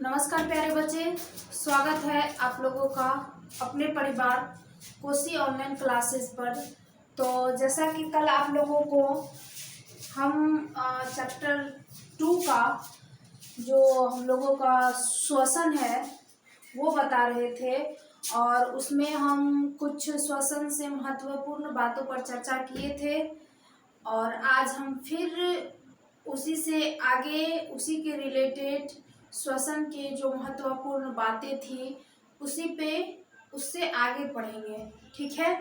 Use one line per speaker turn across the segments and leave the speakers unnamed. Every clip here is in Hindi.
नमस्कार प्यारे बच्चे, स्वागत है आप लोगों का अपने परिवार कोसी ऑनलाइन क्लासेस पर। तो जैसा कि कल आप लोगों को हम चैप्टर 2 का जो हम लोगों का श्वसन है वो बता रहे थे और उसमें हम कुछ श्वसन से महत्वपूर्ण बातों पर चर्चा किए थे। और आज हम फिर उसी से आगे उसी के रिलेटेड श्वसन के जो महत्वपूर्ण बातें थी उससे आगे पढ़ेंगे। ठीक है,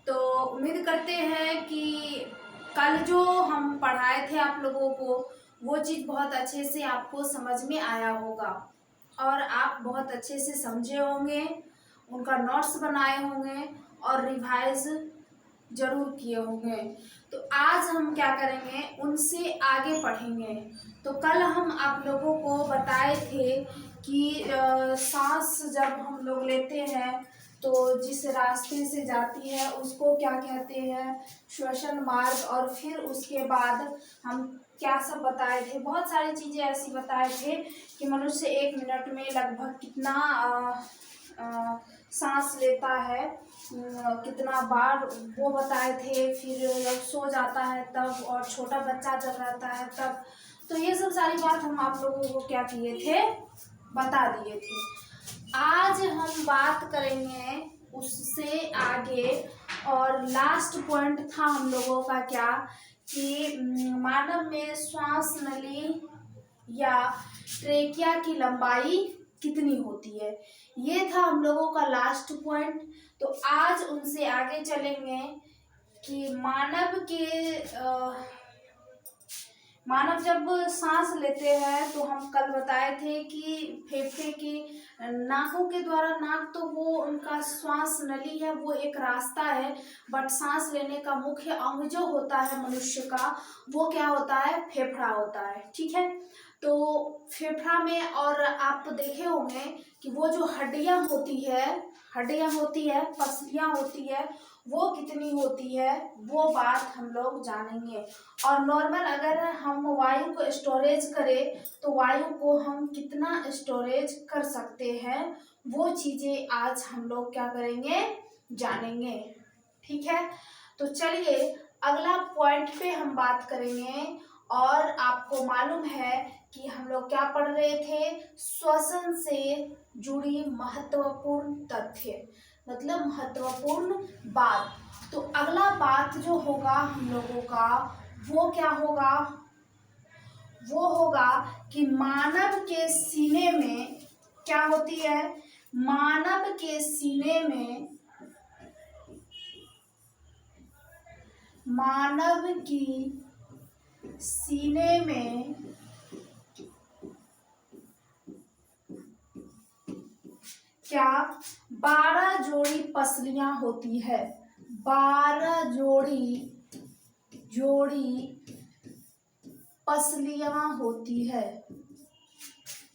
तो उम्मीद करते हैं कि कल जो हम पढ़ाए थे आप लोगों को वो चीज़ बहुत अच्छे से आपको समझ में आया होगा और आप बहुत अच्छे से समझे होंगे, उनका नोट्स बनाए होंगे और रिवाइज जरूर किए होंगे। तो आज हम क्या करेंगे, उनसे आगे पढ़ेंगे। तो कल हम आप लोगों को बताए थे कि सांस जब हम लोग लेते हैं तो जिस रास्ते से जाती है उसको क्या कहते हैं, श्वसन मार्ग। और फिर उसके बाद हम क्या सब बताए थे, बहुत सारी चीज़ें ऐसी बताए थे कि मनुष्य 1 मिनट में लगभग कितना सांस लेता है, कितना बार वो बताए थे। फिर जब सो जाता है तब, और छोटा बच्चा जब रहता है तब। तो ये सब सारी बात हम आप लोगों को क्या किए थे, बता दिए थे। आज हम बात करेंगे उससे आगे। और लास्ट पॉइंट था हम लोगों का क्या, कि मानव में श्वास नली या ट्रेकिया की लंबाई कितनी होती है, ये था हम लोगों का लास्ट पॉइंट। तो आज उनसे आगे चलेंगे कि मानव जब सांस लेते हैं तो हम कल बताए थे कि फेफड़े की नाकों के द्वारा, नाक तो वो उनका श्वास नली है, वो एक रास्ता है। बट सांस लेने का मुख्य अंग जो होता है मनुष्य का, वो क्या होता है, फेफड़ा होता है। ठीक है, तो फेफड़ा में, और आप देखे होंगे कि वो जो हड्डियां होती है, पसलियां होती है, वो कितनी होती है, वो बात हम लोग जानेंगे। और नॉर्मल अगर हम वायु को स्टोरेज करें तो वायु को हम कितना स्टोरेज कर सकते हैं, वो चीजें आज हम लोग क्या करेंगे, जानेंगे। ठीक है, तो चलिए अगला पॉइंट पे हम बात करेंगे। और आपको मालूम है कि हम लोग क्या पढ़ रहे थे, श्वसन से जुड़ी महत्वपूर्ण तथ्य, मतलब महत्वपूर्ण बात। तो अगला बात जो होगा हम लोगों का, वो क्या होगा, वो होगा कि मानव के सीने में क्या होती है, मानव के सीने में, मानव की सीने में क्या 12 जोड़ी पसलियां होती है, 12 जोड़ी पसलियां होती है,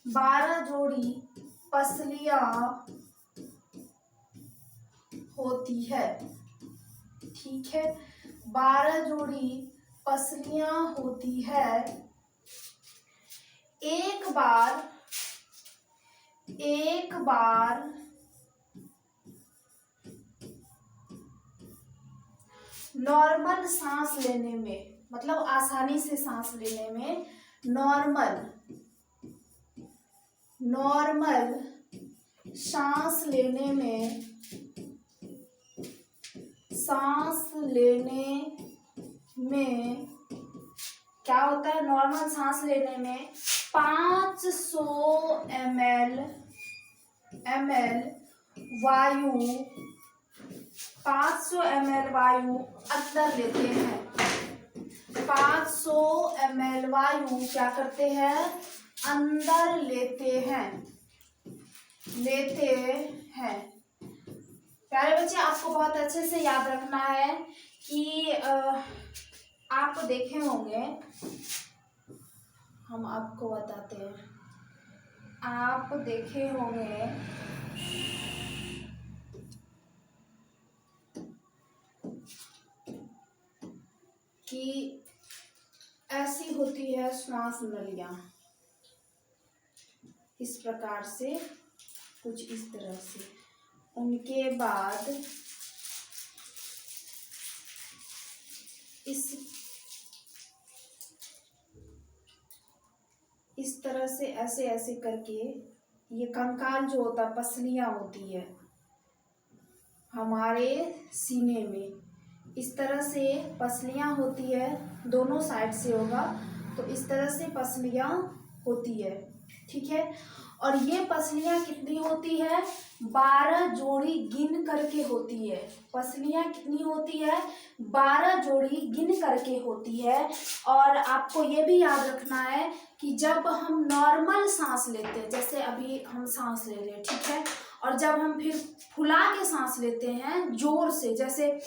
12 जोड़ी पसलियां होती है। ठीक है, 12 जोड़ी पसलियां होती है। एक बार नॉर्मल सांस लेने में, मतलब आसानी से सांस लेने में, नॉर्मल सांस लेने में क्या होता है, नॉर्मल सांस लेने में 500 ml वायु, 500 ml वायु अंदर लेते हैं। 500 ml वायु क्या करते हैं, अंदर लेते हैं। प्यारे बच्चे, आपको बहुत अच्छे से याद रखना है कि आप देखे होंगे, हम आपको बताते हैं, आप देखे होंगे कि ऐसी होती है श्वास नलियां, इस प्रकार से, कुछ इस तरह से। उनके बाद इस तरह से ऐसे ऐसे करके, ये कंकाल जो होता है, पसलियां होती है हमारे सीने में, इस तरह से पसलियां होती है, दोनों साइड से होगा तो इस तरह से पसलियां होती है, ठीक है। और ये पसलियां कितनी होती है, 12 जोड़ी गिन करके होती है। पसलियां कितनी होती है, 12 जोड़ी गिन करके होती है। और आपको ये भी याद रखना है कि जब हम नॉर्मल सांस लेते हैं, जैसे अभी हम सांस ले रहे हैं, ठीक है, और जब हम फिर फुला के सांस लेते हैं जोर से, जैसे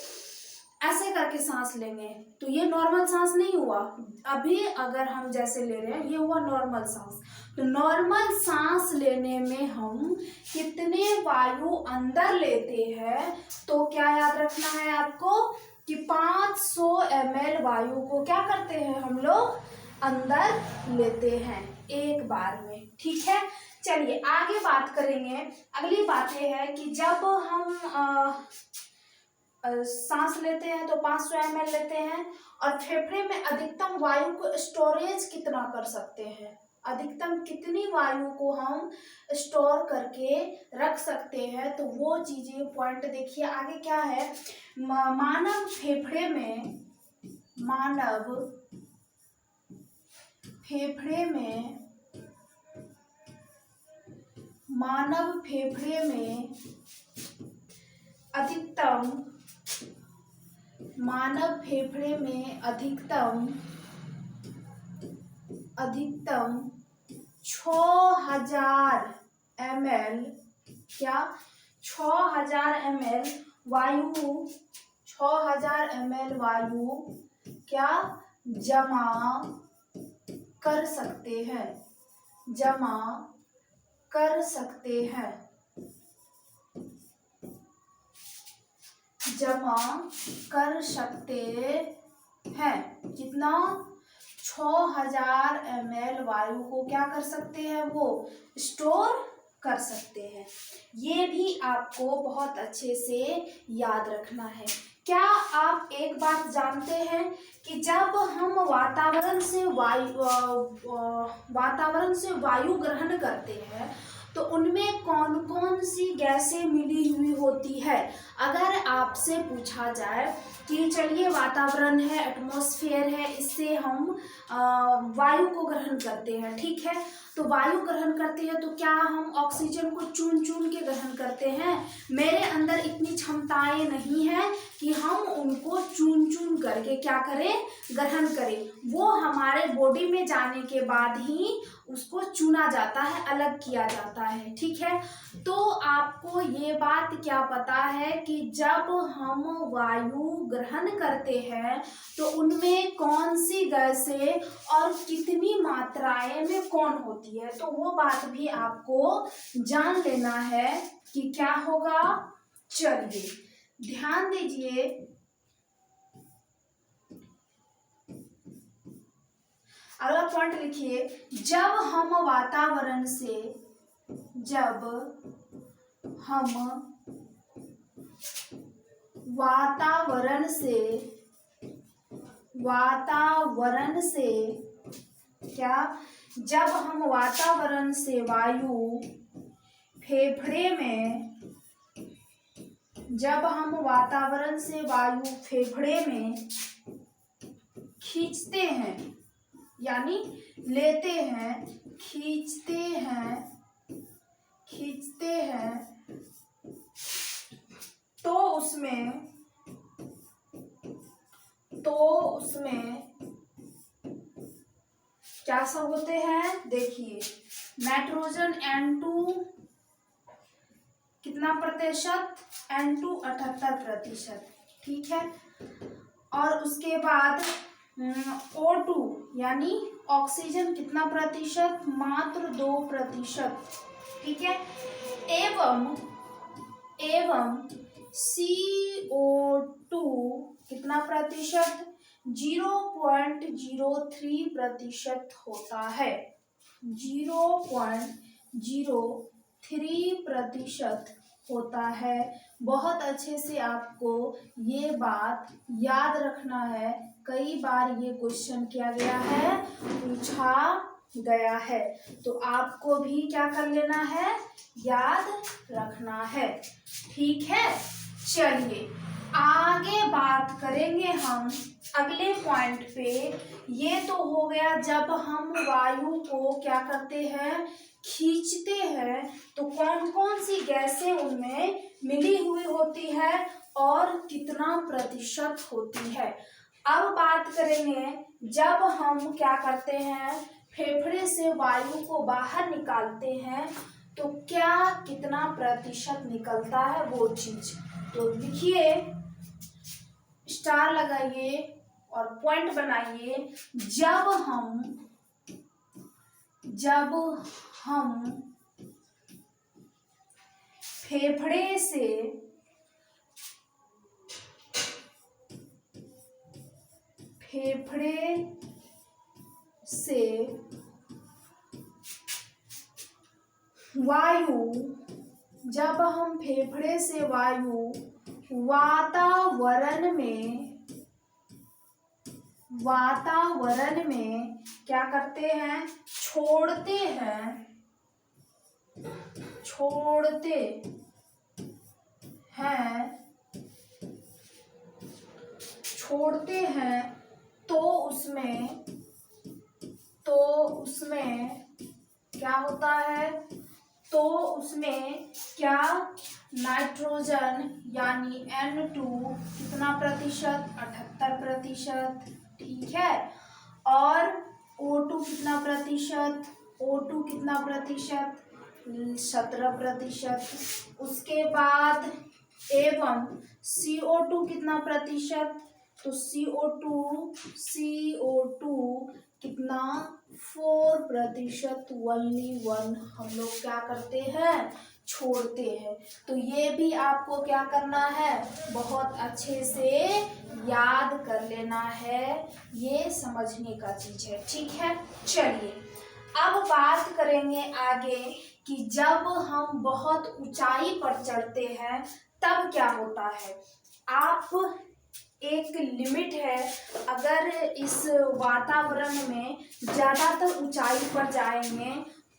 ऐसे करके सांस लेंगे, तो ये नॉर्मल सांस नहीं हुआ। अभी अगर हम जैसे ले रहे हैं, ये हुआ नॉर्मल सांस। तो नॉर्मल सांस लेने में हम कितने वायु अंदर लेते हैं, तो क्या याद रखना है आपको कि 500 ml वायु को क्या करते हैं हम लोग, अंदर लेते हैं एक बार में, ठीक है। चलिए आगे बात करेंगे। अगली बात यह है कि जब हम सांस लेते हैं तो 500 ml लेते हैं, और फेफड़े में अधिकतम वायु को स्टोरेज कितना कर सकते हैं, अधिकतम कितनी वायु को हम स्टोर करके रख सकते हैं, तो वो चीजें पॉइंट देखिए आगे क्या है। मानव फेफड़े में अधिकतम 6000 ml, क्या 6000 ml वायु, 6000 ml वायु क्या जमा कर सकते हैं, जमा कर सकते हैं, जमा कर सकते हैं। कितना, 6000 ml वायु को क्या कर सकते हैं, वो स्टोर कर सकते हैं। ये भी आपको बहुत अच्छे से याद रखना है। क्या आप एक बात जानते हैं कि जब हम वातावरण से वायु ग्रहण करते हैं तो उनमें कौन कौन सी गैसें मिली हुई होती है। अगर आपसे पूछा जाए कि चलिए वातावरण है, एटमॉस्फेयर है, इससे हम वायु को ग्रहण करते हैं, ठीक है, तो वायु ग्रहण करते हैं तो क्या हम ऑक्सीजन को चुन चुन के ग्रहण करते हैं। मेरे अंदर इतनी क्षमताएं नहीं है कि हम उनको चुन चुन करके क्या करें, ग्रहण करें। वो हमारे बॉडी में जाने के बाद ही उसको चुना जाता है, अलग किया जाता है, ठीक है। तो आपको ये बात क्या पता है कि जब हम वायु ग्रहण करते हैं तो उनमें कौन सी गैसें और कितनी मात्राएं में कौन होती है, तो वो बात भी आपको जान लेना है कि क्या होगा। चलिए ध्यान दीजिए, अगला पॉइंट लिखिए। जब हम वातावरण से क्या, जब हम वातावरण से वायु फेफड़े में खींचते हैं, यानी लेते हैं, खींचते हैं, तो उसमें क्या सब होते हैं, देखिए नाइट्रोजन N2 कितना प्रतिशत, N2 78%, ठीक है। और उसके बाद O2 यानी ऑक्सीजन कितना प्रतिशत, मात्र 2%, ठीक है। एवं CO2 कितना प्रतिशत, 0.03% होता है, 0.03%। 0.03% होता है। बहुत अच्छे से आपको ये बात याद रखना है, कई बार ये क्वेश्चन किया गया है, पूछा गया है, तो आपको भी क्या कर लेना है, याद रखना है। ठीक है, चलिए आगे बात करेंगे हम अगले पॉइंट पे। ये तो हो गया जब हम वायु को क्या करते हैं, खींचते हैं, तो कौन कौन सी गैसें उनमें मिली हुई होती है और कितना प्रतिशत होती है। अब बात करेंगे जब हम क्या करते हैं, फेफड़े से वायु को बाहर निकालते हैं, तो क्या कितना प्रतिशत निकलता है वो चीज। तो लिखिए, स्टार लगाइए और पॉइंट बनाइए। जब हम फेफड़े से वायु, जब हम फेफड़े से वायु वातावरण में क्या करते हैं, छोड़ते हैं, तो उसमें क्या होता है, तो उसमें क्या नाइट्रोजन यानी N2 कितना प्रतिशत, 78%। ठीक है, और O2 कितना प्रतिशत, O2 कितना प्रतिशत, 17%। उसके बाद एवं CO2 कितना प्रतिशत, तो CO2 कितना 4%, ओनली 1 हम लोग क्या करते हैं, छोड़ते हैं। तो ये भी आपको क्या करना है, बहुत अच्छे से याद कर लेना है, ये समझने का चीज है। ठीक है, चलिए अब बात करेंगे आगे कि जब हम बहुत ऊंचाई पर चढ़ते हैं तब क्या होता है। आप एक लिमिट है, अगर इस वातावरण में ज़्यादातर ऊंचाई पर जाएंगे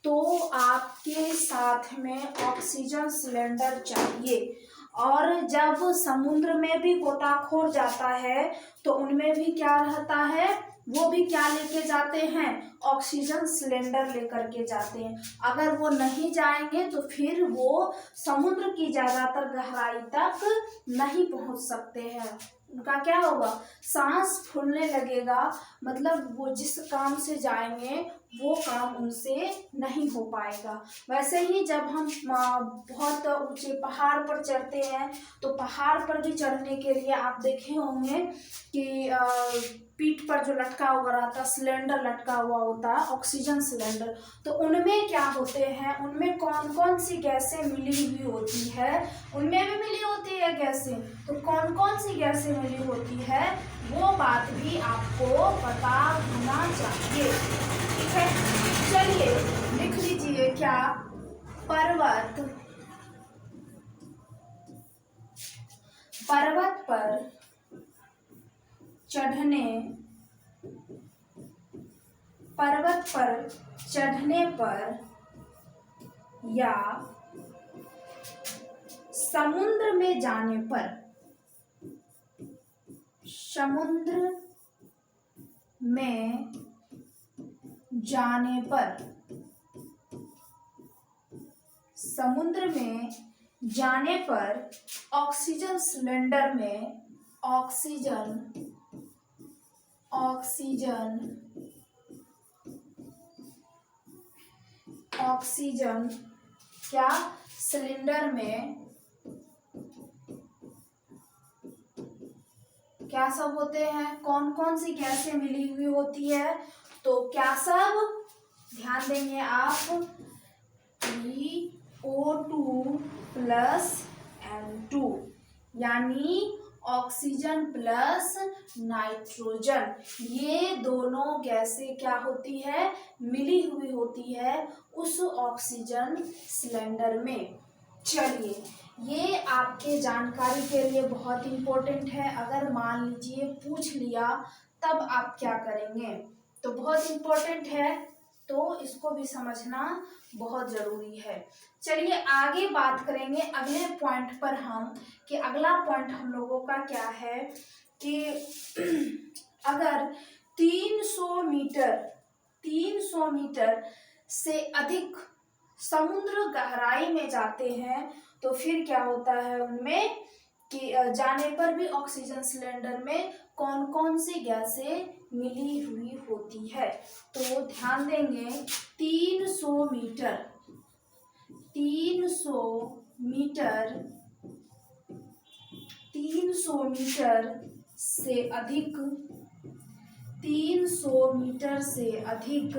तो आपके साथ में ऑक्सीजन सिलेंडर चाहिए। और जब समुद्र में भी गोताखोर जाता है तो उनमें भी क्या रहता है, वो भी क्या लेके जाते हैं, ऑक्सीजन सिलेंडर लेकर के जाते हैं। अगर वो नहीं जाएंगे तो फिर वो समुद्र की ज़्यादातर गहराई तक नहीं पहुंच सकते हैं। उनका क्या होगा, सांस फूलने लगेगा, मतलब वो जिस काम से जाएंगे वो काम उनसे नहीं हो पाएगा। वैसे ही जब हम बहुत ऊंचे पहाड़ पर चढ़ते हैं तो पहाड़ पर भी चढ़ने के लिए आप देखे होंगे कि पीठ पर जो लटका हुआ रहता, सिलेंडर लटका हुआ होता है, ऑक्सीजन सिलेंडर, तो उनमें क्या होते हैं, उनमें कौन कौन सी गैसें मिली हुई होती है, उनमें भी मिली होती है गैसें, तो कौन कौन सी गैसें मिली होती है वो बात भी आपको पता होना चाहिए। ठीक है, चलिए लिख लीजिए, क्या पर्वत पर चढ़ने पर या समुद्र में जाने पर ऑक्सीजन सिलेंडर में ऑक्सीजन क्या सिलेंडर में क्या सब होते हैं, कौन कौन सी गैसें मिली हुई होती है, तो क्या सब ध्यान देंगे आप, O2 + N2 यानी ऑक्सीजन प्लस नाइट्रोजन, ये दोनों गैसें क्या होती है, मिली हुई होती है उस ऑक्सीजन सिलेंडर में। चलिए, ये आपके जानकारी के लिए बहुत इम्पोर्टेंट है। अगर मान लीजिए पूछ लिया तब आप क्या करेंगे, तो बहुत इम्पोर्टेंट है, तो इसको भी समझना बहुत जरूरी है। चलिए आगे बात करेंगे अगले पॉइंट पर हम, कि अगला पॉइंट हम लोगों का क्या है कि अगर 300 मीटर से अधिक समुद्र गहराई में जाते हैं तो फिर क्या होता है उनमें, कि जाने पर भी ऑक्सीजन सिलेंडर में कौन कौन सी गैसें मिली हुई होती है। तो ध्यान देंगे, 300 मीटर 300 मीटर से अधिक 300 मीटर से अधिक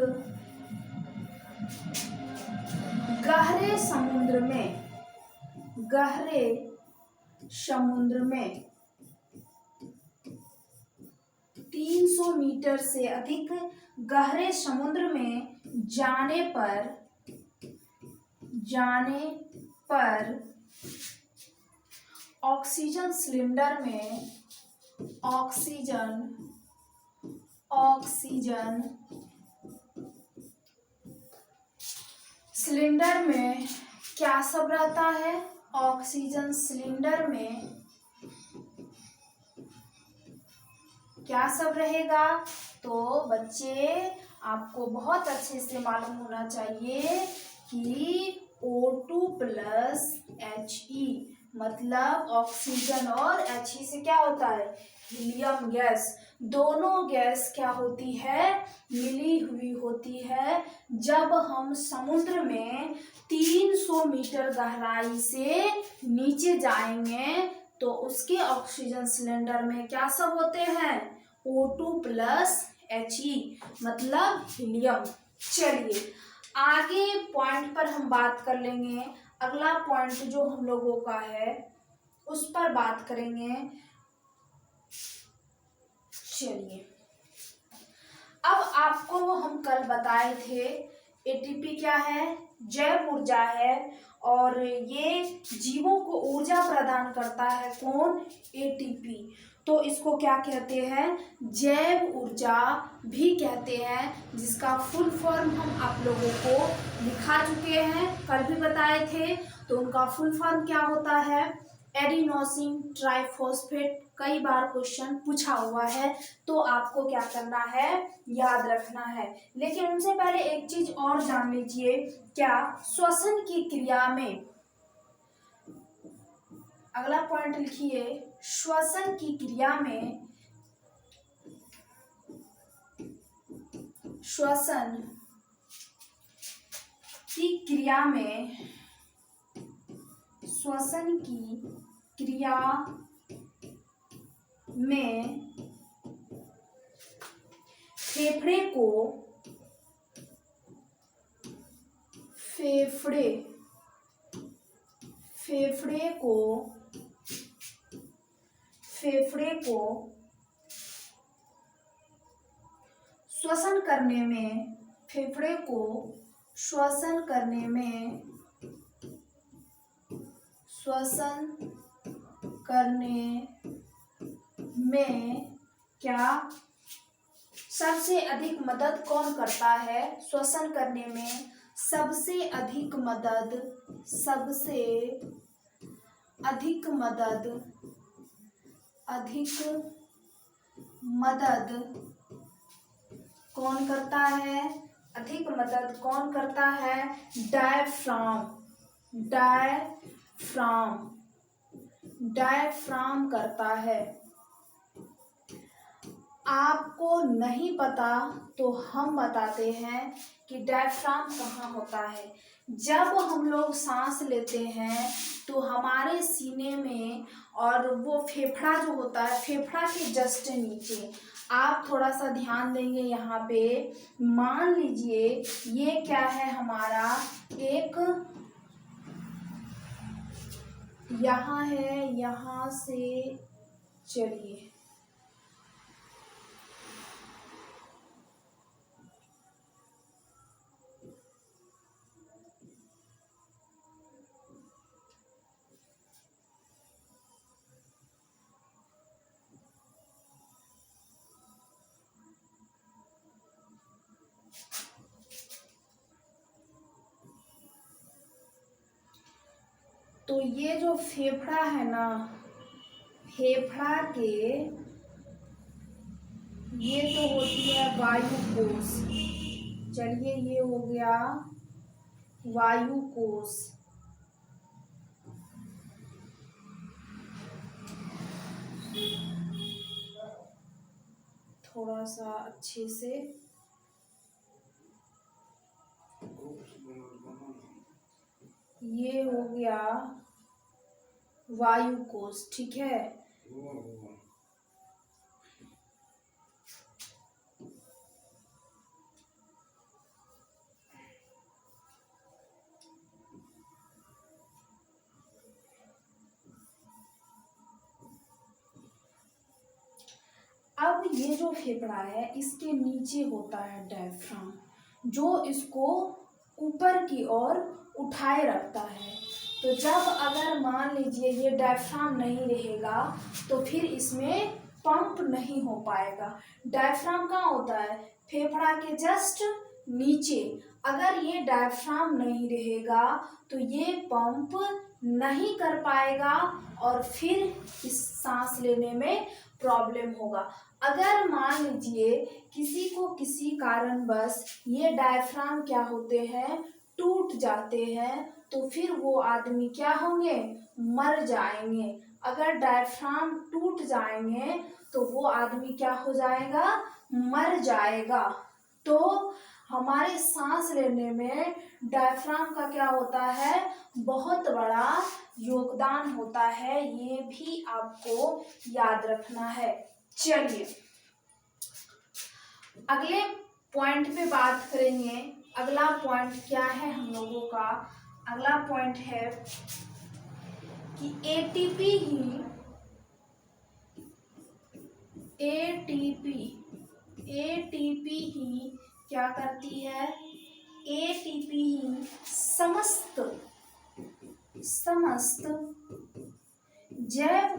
गहरे समुद्र में 300 मीटर से अधिक गहरे समुद्र में जाने पर ऑक्सीजन सिलेंडर में क्या सब रहता है, ऑक्सीजन सिलेंडर में क्या सब रहेगा। तो बच्चे आपको बहुत अच्छे से मालूम होना चाहिए कि O2 प्लस He, मतलब ऑक्सीजन और He से क्या होता है, हीलियम गैस। दोनों गैस क्या होती है, मिली हुई होती है। जब हम समुद्र में 300 मीटर गहराई से नीचे जाएंगे तो उसके ऑक्सीजन सिलेंडर में क्या सब होते हैं, O2 प्लस He, मतलब हीलियम। चलिए आगे पॉइंट पर हम बात कर लेंगे। अगला पॉइंट जो हम लोगों का है उस पर बात करेंगे। चलिए, अब आपको हम कल बताए थे एटीपी क्या है, जैव ऊर्जा है, और ये जीवों को ऊर्जा प्रदान करता है कौन, एटीपी। तो इसको क्या कहते हैं, जैव ऊर्जा भी कहते हैं, जिसका फुल फॉर्म हम आप लोगों को लिखा चुके हैं, कल भी बताए थे। तो उनका फुल फॉर्म क्या होता है, एडिनोसिन ट्राइफॉस्फेट। कई बार क्वेश्चन पूछा हुआ है, तो आपको क्या करना है, याद रखना है। लेकिन उनसे पहले एक चीज और जान लीजिए, क्या श्वसन की क्रिया में, अगला पॉइंट लिखिए, श्वसन की क्रिया में, श्वसन की क्रिया में, श्वसन की क्रिया में फेफड़े को श्वसन करने में, फेफड़े को श्वसन करने में क्या सबसे अधिक मदद कौन करता है, श्वसन करने में सबसे अधिक मदद कौन करता है, अधिक मदद कौन करता है, डायफ्राम करता है। आपको नहीं पता तो हम बताते हैं कि डायफ्राम कहाँ होता है। जब हम लोग सांस लेते हैं तो हमारे सीने में, और वो फेफड़ा जो होता है, फेफड़ा के जस्ट नीचे, आप थोड़ा सा ध्यान देंगे यहाँ पे। मान लीजिए ये क्या है हमारा, एक यहाँ है, यहाँ से चलिए तो ये जो फेफड़ा है ना, फेफड़ा के ये तो होती है वायु कोश। चलिए ये हो गया वायु कोश। थोड़ा सा अच्छे से ये हो गया वायु कोश, ठीक है। अब ये जो फेफड़ा है इसके नीचे होता है डायफ्राम, जो इसको ऊपर की ओर उठाए रखता है। तो जब अगर मान लीजिए ये डायफ्राम नहीं रहेगा तो फिर इसमें पंप नहीं हो पाएगा। डायफ्राम कहाँ होता है? फेफड़ा के जस्ट नीचे। अगर ये डायफ्राम नहीं रहेगा तो ये पंप नहीं कर पाएगा और फिर इस सांस लेने में प्रॉब्लम होगा। अगर मान लीजिए किसी को किसी कारणवश ये डायफ्राम क्या होते हैं, टूट जाते हैं, तो फिर वो आदमी क्या होंगे, मर जाएंगे। अगर डायफ्राम टूट जाएंगे तो वो आदमी क्या हो जाएगा, मर जाएगा। तो हमारे सांस लेने में डायफ्राम का क्या होता है, बहुत बड़ा योगदान होता है। ये भी आपको याद रखना है। चलिए अगले पॉइंट पे बात करेंगे। अगला पॉइंट क्या है हम लोगों का? अगला पॉइंट है कि एटीपी ही क्या करती है? एटीपी ही समस्त जैव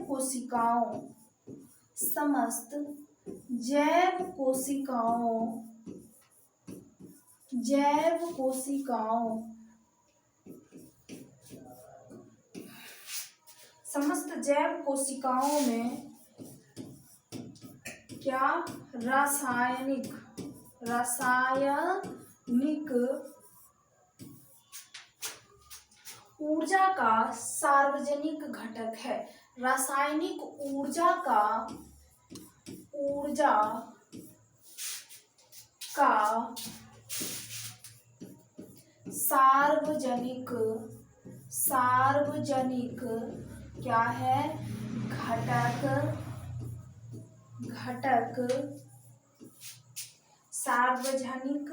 कोशिकाओं में क्या रासायनिक ऊर्जा का सार्वजनिक घटक है। रासायनिक ऊर्जा का सार्वजनिक क्या है, घटक सार्वजनिक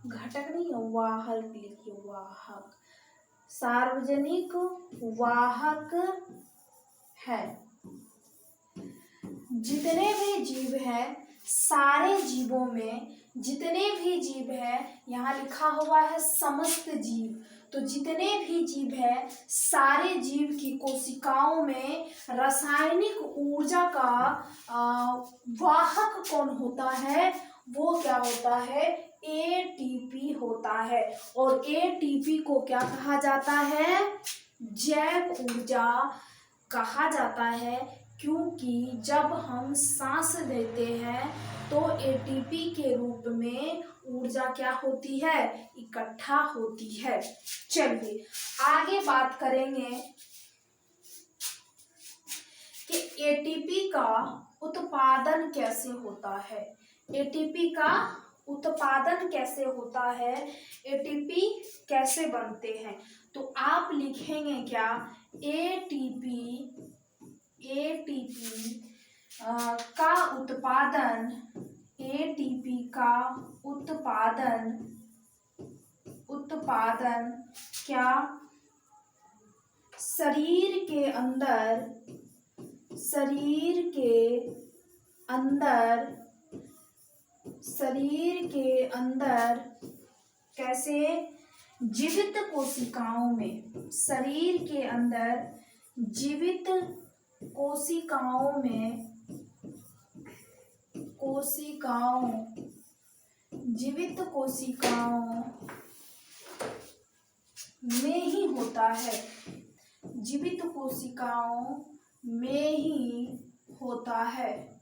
घटक नहीं है, वाहक लिखिए, वाहक, सार्वजनिक वाहक है। जितने भी जीव हैं, सारे जीवों में जितने भी जीव हैं, यहाँ लिखा हुआ है समस्त जीव, तो जितने भी जीव हैं सारे जीव की कोशिकाओं में रासायनिक ऊर्जा का वाहक कौन होता है? वो क्या होता है? एटीपी होता है। और एटीपी को क्या कहा जाता है? जैव ऊर्जा कहा जाता है, क्योंकि जब हम सांस लेते हैं तो एटीपी के रूप में ऊर्जा क्या होती है, इकट्ठा होती है। चलिए आगे बात करेंगे कि एटीपी का उत्पादन कैसे होता है। एटीपी का उत्पादन कैसे होता है, एटीपी कैसे बनते हैं? तो आप लिखेंगे क्या, एटीपी का उत्पादन, एटीपी का उत्पादन क्या शरीर के अंदर कैसे जीवित कोशिकाओं में, शरीर के अंदर जीवित कोशिकाओं में ही होता है, जीवित कोशिकाओं में ही होता है,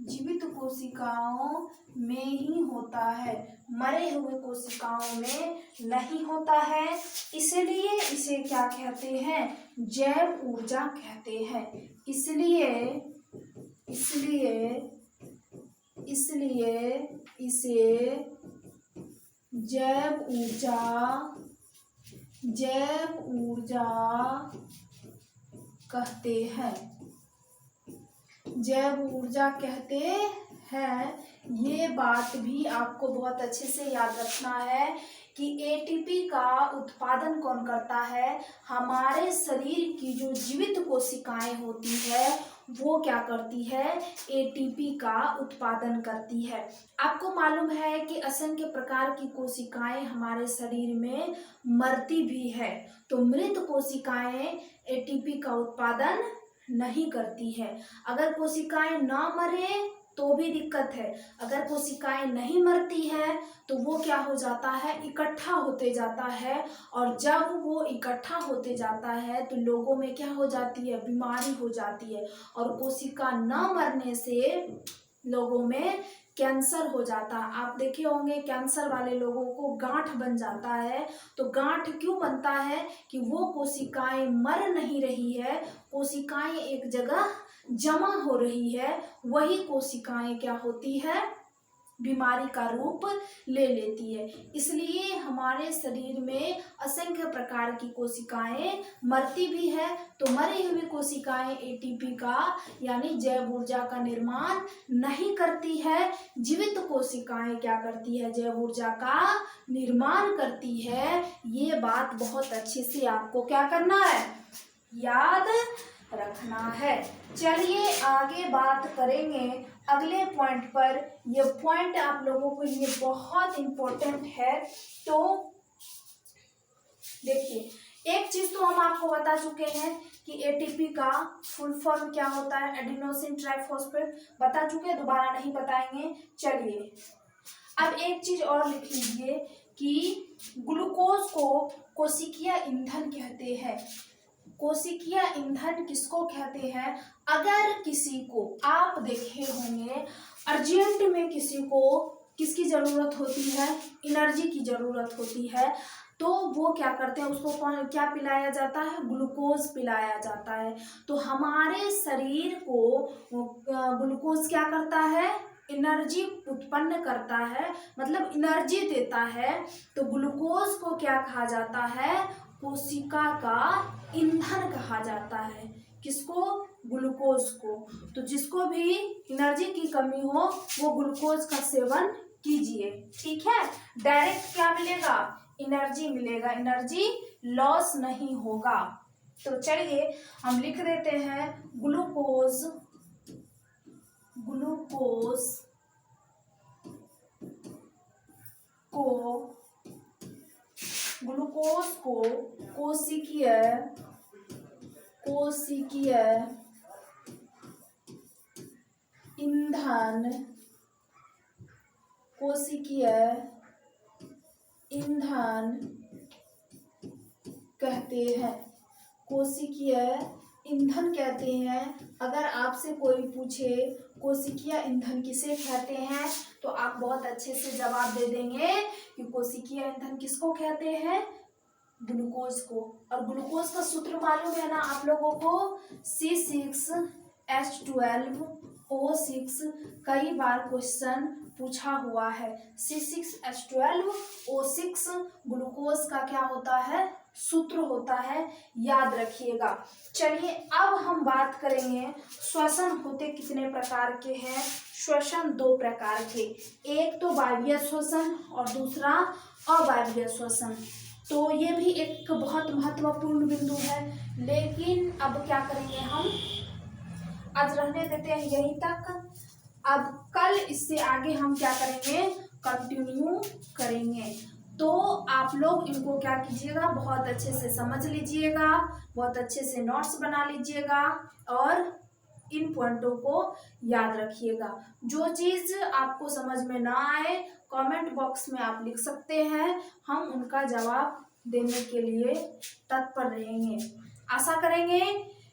जीवित कोशिकाओं में ही होता है, मरे हुए कोशिकाओं में नहीं होता है। इसलिए इसे क्या कहते हैं? जैव ऊर्जा कहते हैं। इसलिए इसे जैव ऊर्जा कहते हैं। जैव ऊर्जा कहते हैं। ये बात भी आपको बहुत अच्छे से याद रखना है कि एटीपी का उत्पादन कौन करता है? हमारे शरीर की जो जीवित कोशिकाएं होती है वो क्या करती है? एटीपी का उत्पादन करती है। आपको मालूम है कि असंख्य प्रकार की कोशिकाएं हमारे शरीर में मरती भी है, तो मृत कोशिकाएं एटीपी का उत्पादन नहीं करती है। अगर कोशिकाएं ना मरे तो भी दिक्कत है, अगर कोशिकाएं नहीं मरती है तो वो क्या हो जाता है? इकट्ठा होते जाता है, और जब वो इकट्ठा होते जाता है तो लोगों में क्या हो जाती है? बीमारी हो जाती है, और कोशिका न मरने से लोगों में कैंसर हो जाता है। आप देखे होंगे कैंसर वाले लोगों को गांठ बन जाता है। तो गांठ क्यों बनता है? कि वो कोशिकाएं मर नहीं रही है, कोशिकाएं एक जगह जमा हो रही है, वही कोशिकाएं क्या होती है? बीमारी का रूप ले लेती है। इसलिए हमारे शरीर में असंख्य प्रकार की कोशिकाएं मरती भी है, तो मरी हुई कोशिकाएं एटीपी का यानी जैव ऊर्जा का निर्माण नहीं करती है। जीवित कोशिकाएं क्या करती है? जैव ऊर्जा का निर्माण करती है। ये बात बहुत अच्छे से आपको क्या करना है? याद रखना है। चलिए आगे बात करेंगे अगले पॉइंट पर। ये पॉइंट आप लोगों के लिए बहुत इम्पोर्टेंट है। तो देखिए, एक चीज तो हम आपको बता चुके हैं कि एटीपी का फुल फॉर्म क्या होता है? एडिनोसिन ट्राइफॉस्फेट बता चुके हैं, दोबारा नहीं बताएंगे। चलिए अब एक चीज और लिख लीजिए कि ग्लूकोज को कोशिकीय ईंधन कहते हैं। कोशिकीय ईंधन किसको कहते हैं? अगर किसी को, आप देखे होंगे अर्जेंट में किसी को किसकी जरूरत होती है? एनर्जी की जरूरत होती है, तो वो क्या करते हैं? उसको क्या पिलाया जाता है? ग्लूकोज पिलाया जाता है। तो हमारे शरीर को ग्लूकोज क्या करता है? एनर्जी उत्पन्न करता है, मतलब एनर्जी देता है। तो ग्लूकोज को क्या कहा जाता है? कोशिका का ईंधन कहा जाता है। किसको? ग्लूकोज को। तो जिसको भी एनर्जी की कमी हो वो ग्लूकोज का सेवन कीजिए, ठीक है? डायरेक्ट क्या मिलेगा? एनर्जी मिलेगा, एनर्जी लॉस नहीं होगा। तो चलिए हम लिख देते हैं ग्लूकोज को कोशिकीय ईंधन कहते हैं। कोशिकीय ईंधन कहते हैं। अगर आपसे कोई पूछे कोशिकीय ईंधन किसे कहते हैं तो आप बहुत अच्छे से जवाब दे देंगे कि कोशिकीय ईंधन किसको कहते हैं? ग्लूकोज को। और ग्लूकोज का सूत्र मालूम है ना आप लोगों को? C6H12O6। कई बार क्वेश्चन पूछा हुआ है। C6H12O6 ग्लूकोज का क्या होता है? सूत्र होता है, याद रखिएगा। चलिए अब हम बात करेंगे श्वसन होते कितने प्रकार के हैं। श्वसन दो प्रकार के, एक तो वायवीय श्वसन और दूसरा अवायवीय श्वसन। तो ये भी एक बहुत महत्वपूर्ण बिंदु है। लेकिन अब क्या करेंगे हम, आज रहने देते हैं यहीं तक। अब कल इससे आगे हम क्या करेंगे, कंटिन्यू करेंगे। तो आप लोग इनको क्या कीजिएगा, बहुत अच्छे से समझ लीजिएगा, बहुत अच्छे से नोट्स बना लीजिएगा और इन पॉइंटों को याद रखिएगा। जो चीज़ आपको समझ में ना आए कमेंट बॉक्स में आप लिख सकते हैं, हम उनका जवाब देने के लिए तत्पर रहेंगे। आशा करेंगे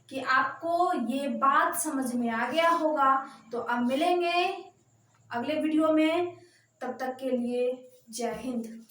कि आपको ये बात समझ में आ गया होगा। तो अब मिलेंगे अगले वीडियो में, तब तक के लिए जय हिंद।